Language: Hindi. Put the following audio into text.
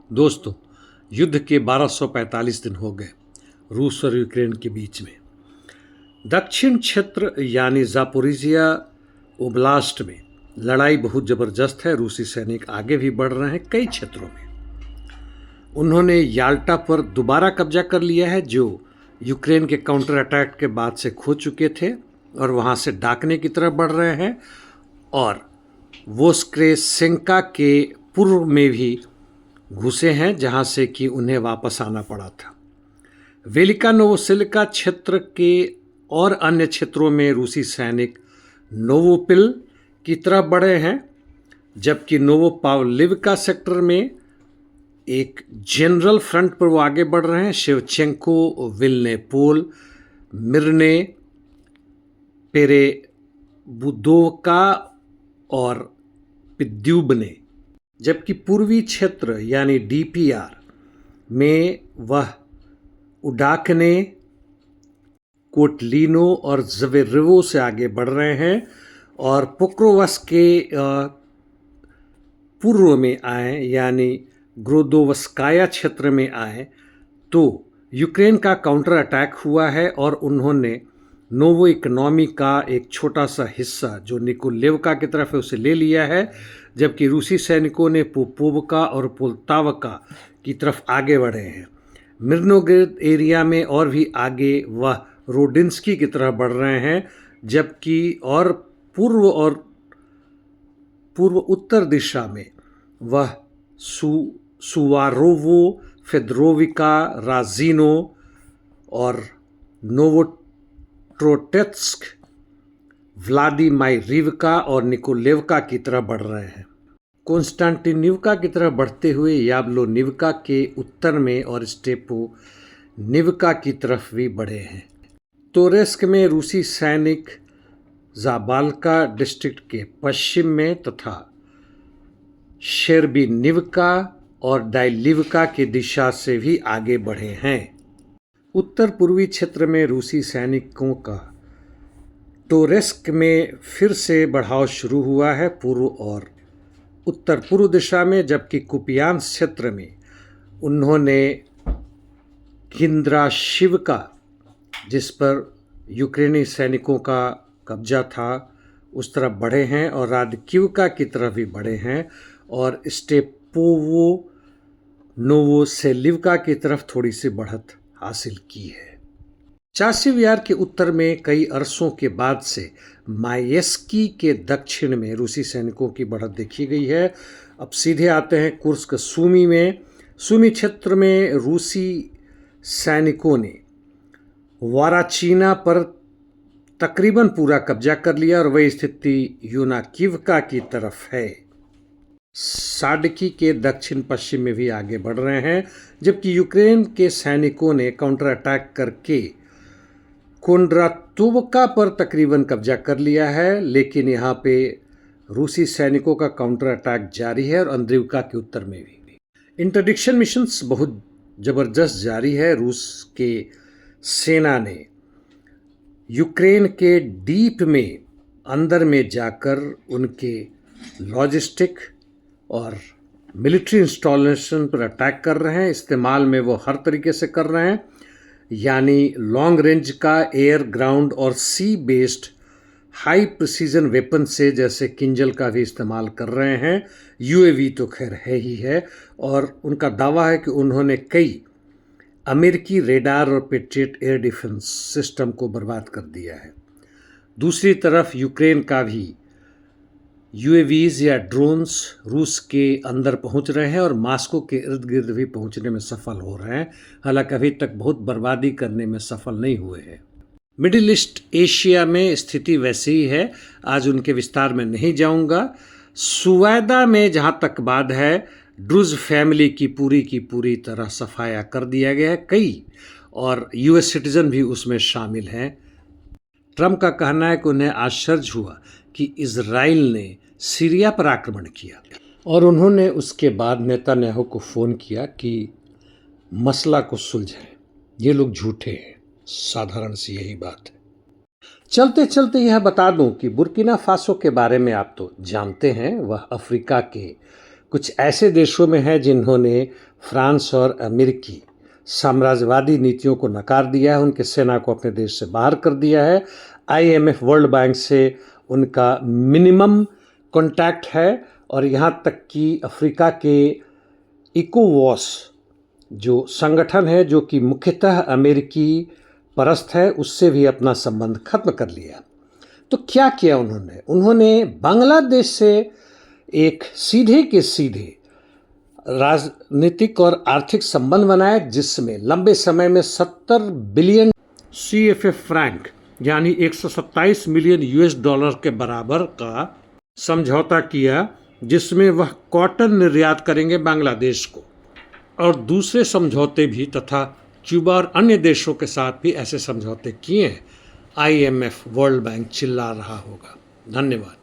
दोस्तों, युद्ध के 1245 दिन हो गए रूस और यूक्रेन के बीच में। दक्षिण क्षेत्र यानी जापोरिजिया ओब्लास्ट में लड़ाई बहुत ज़बरदस्त है। रूसी सैनिक आगे भी बढ़ रहे हैं कई क्षेत्रों में। उन्होंने याल्टा पर दोबारा कब्जा कर लिया है, जो यूक्रेन के काउंटर अटैक के बाद से खो चुके थे, और वहाँ से डाकने की तरफ बढ़ रहे हैं। और वोस्क्रेसेंका के पूर्व में भी घुसे हैं, जहाँ से कि उन्हें वापस आना पड़ा था। वेलिका नोवोसिलिका क्षेत्र के और अन्य क्षेत्रों में रूसी सैनिक नोवोपिल की तरफ बढ़े हैं, जबकि नोवोपावलिवका सेक्टर में एक जनरल फ्रंट पर वो आगे बढ़ रहे हैं। शेवचेंको, विल्नेपोल, मिरने, पेरेबुदोवका और पिद्यूबने, जबकि पूर्वी क्षेत्र यानी डीपीआर में वह उडाकने, कोटलिनो और ज़वेरिवो से आगे बढ़ रहे हैं, और पोक्रोवस के पूर्व में आए यानी ग्रोदोवस्काया क्षेत्र में आए तो यूक्रेन का काउंटर अटैक हुआ है, और उन्होंने नोवो इकोनॉमी का एक छोटा सा हिस्सा जो निकोलेवका की तरफ है उसे ले लिया है, जबकि रूसी सैनिकों ने पोपोवका और पोल्तावका की तरफ आगे बढ़े हैं। मिर्नोग्रेड एरिया में और भी आगे वह रोडिंस्की की तरफ बढ़ रहे हैं, जबकि और पूर्व उत्तर दिशा में वह सुवारोवो, फेदरोविका, राजिनो और नोवोट्रोटेत्स्क, व्लादिमाइरिवका और निकोलेवका की तरफ बढ़ रहे हैं। कॉन्स्टेंटिनिवका की तरफ बढ़ते हुए याब्लोनिवका के उत्तर में और स्टेपोनिवका की तरफ भी बढ़े हैं। तोरेस्क में रूसी सैनिक जाबाल्का डिस्ट्रिक्ट के पश्चिम में तथा शेरबिनिवका और डाइलिवका की दिशा से भी आगे बढ़े हैं। उत्तर पूर्वी क्षेत्र में रूसी सैनिकों का टोरेस्क में फिर से बढ़ाव शुरू हुआ है पूर्व और उत्तर पूर्व दिशा में, जबकि कुपियांस क्षेत्र में उन्होंने किंद्राशिवका, जिस पर यूक्रेनी सैनिकों का कब्जा था, उस तरफ बढ़े हैं, और रादकिवका की तरफ भी बढ़े हैं, और स्टेपोवो नोवोसेलिवका की तरफ थोड़ी सी बढ़त हासिल की है। चासिव यार के उत्तर में कई अरसों के बाद से मायेस्की के दक्षिण में रूसी सैनिकों की बढ़त देखी गई है। अब सीधे आते हैं कुर्स्क सूमी में। सूमी क्षेत्र में रूसी सैनिकों ने वाराचीना पर तकरीबन पूरा कब्जा कर लिया, और वही स्थिति यूनाकिवका की तरफ है। साडकी के दक्षिण पश्चिम में भी आगे बढ़ रहे हैं, जबकि यूक्रेन के सैनिकों ने काउंटर अटैक करके कोंड्रातोवका पर तकरीबन कब्जा कर लिया है, लेकिन यहाँ पे रूसी सैनिकों का काउंटर अटैक जारी है, और अंद्रिवका के उत्तर में भी इंटरडिक्शन मिशंस बहुत ज़बरदस्त जारी है। रूस के सेना ने यूक्रेन के डीप में अंदर में जाकर उनके लॉजिस्टिक और मिलिट्री इंस्टॉलेशन पर अटैक कर रहे हैं। इस्तेमाल में वो हर तरीके से कर रहे हैं, यानी लॉन्ग रेंज का, एयर, ग्राउंड और सी बेस्ड हाई प्रिसीजन वेपन से, जैसे किंजल का भी इस्तेमाल कर रहे हैं। यूएवी तो खैर है ही है, और उनका दावा है कि उन्होंने कई अमेरिकी रेडार और पेट्रियट एयर डिफेंस सिस्टम को बर्बाद कर दिया है। दूसरी तरफ यूक्रेन का भी यूएवीज या ड्रोन्स रूस के अंदर पहुंच रहे हैं और मास्को के इर्द गिर्द भी पहुंचने में सफल हो रहे हैं, हालांकि अभी तक बहुत बर्बादी करने में सफल नहीं हुए हैं। मिडिल ईस्ट एशिया में स्थिति वैसी ही है, आज उनके विस्तार में नहीं जाऊंगा। सुवैदा में जहां तक बात है, ड्रूज फैमिली की पूरी तरह सफाया कर दिया गया है कई, और यूएस सिटीजन भी उसमें शामिल हैं। ट्रंप का कहना है कि उन्हें आश्चर्य हुआ कि इजराइल ने सीरिया पर आक्रमण किया, और उन्होंने उसके बाद नेतन्याहू को फ़ोन किया कि मसला को सुलझाएं। ये लोग झूठे हैं, साधारण सी यही बात है। चलते चलते यह बता दूं कि बुर्किना फासो के बारे में आप तो जानते हैं, वह अफ्रीका के कुछ ऐसे देशों में है जिन्होंने फ्रांस और अमेरिकी साम्राज्यवादी नीतियों को नकार दिया है, उनके सेना को अपने देश से बाहर कर दिया है। IMF वर्ल्ड बैंक से उनका मिनिमम कॉन्टैक्ट है और यहाँ तक कि अफ्रीका के इकोवॉस जो संगठन है, जो कि मुख्यतः अमेरिकी परस्त है, उससे भी अपना संबंध खत्म कर लिया। तो क्या किया उन्होंने बांग्लादेश से एक सीधे के सीधे राजनीतिक और आर्थिक संबंध बनाए, जिसमें लंबे समय में 70 बिलियन CFA फ्रैंक यानी 127 मिलियन US$ के बराबर का समझौता किया, जिसमें वह कॉटन निर्यात करेंगे बांग्लादेश को, और दूसरे समझौते भी तथा क्यूबा और अन्य देशों के साथ भी ऐसे समझौते किए हैं। IMF वर्ल्ड बैंक चिल्ला रहा होगा। धन्यवाद।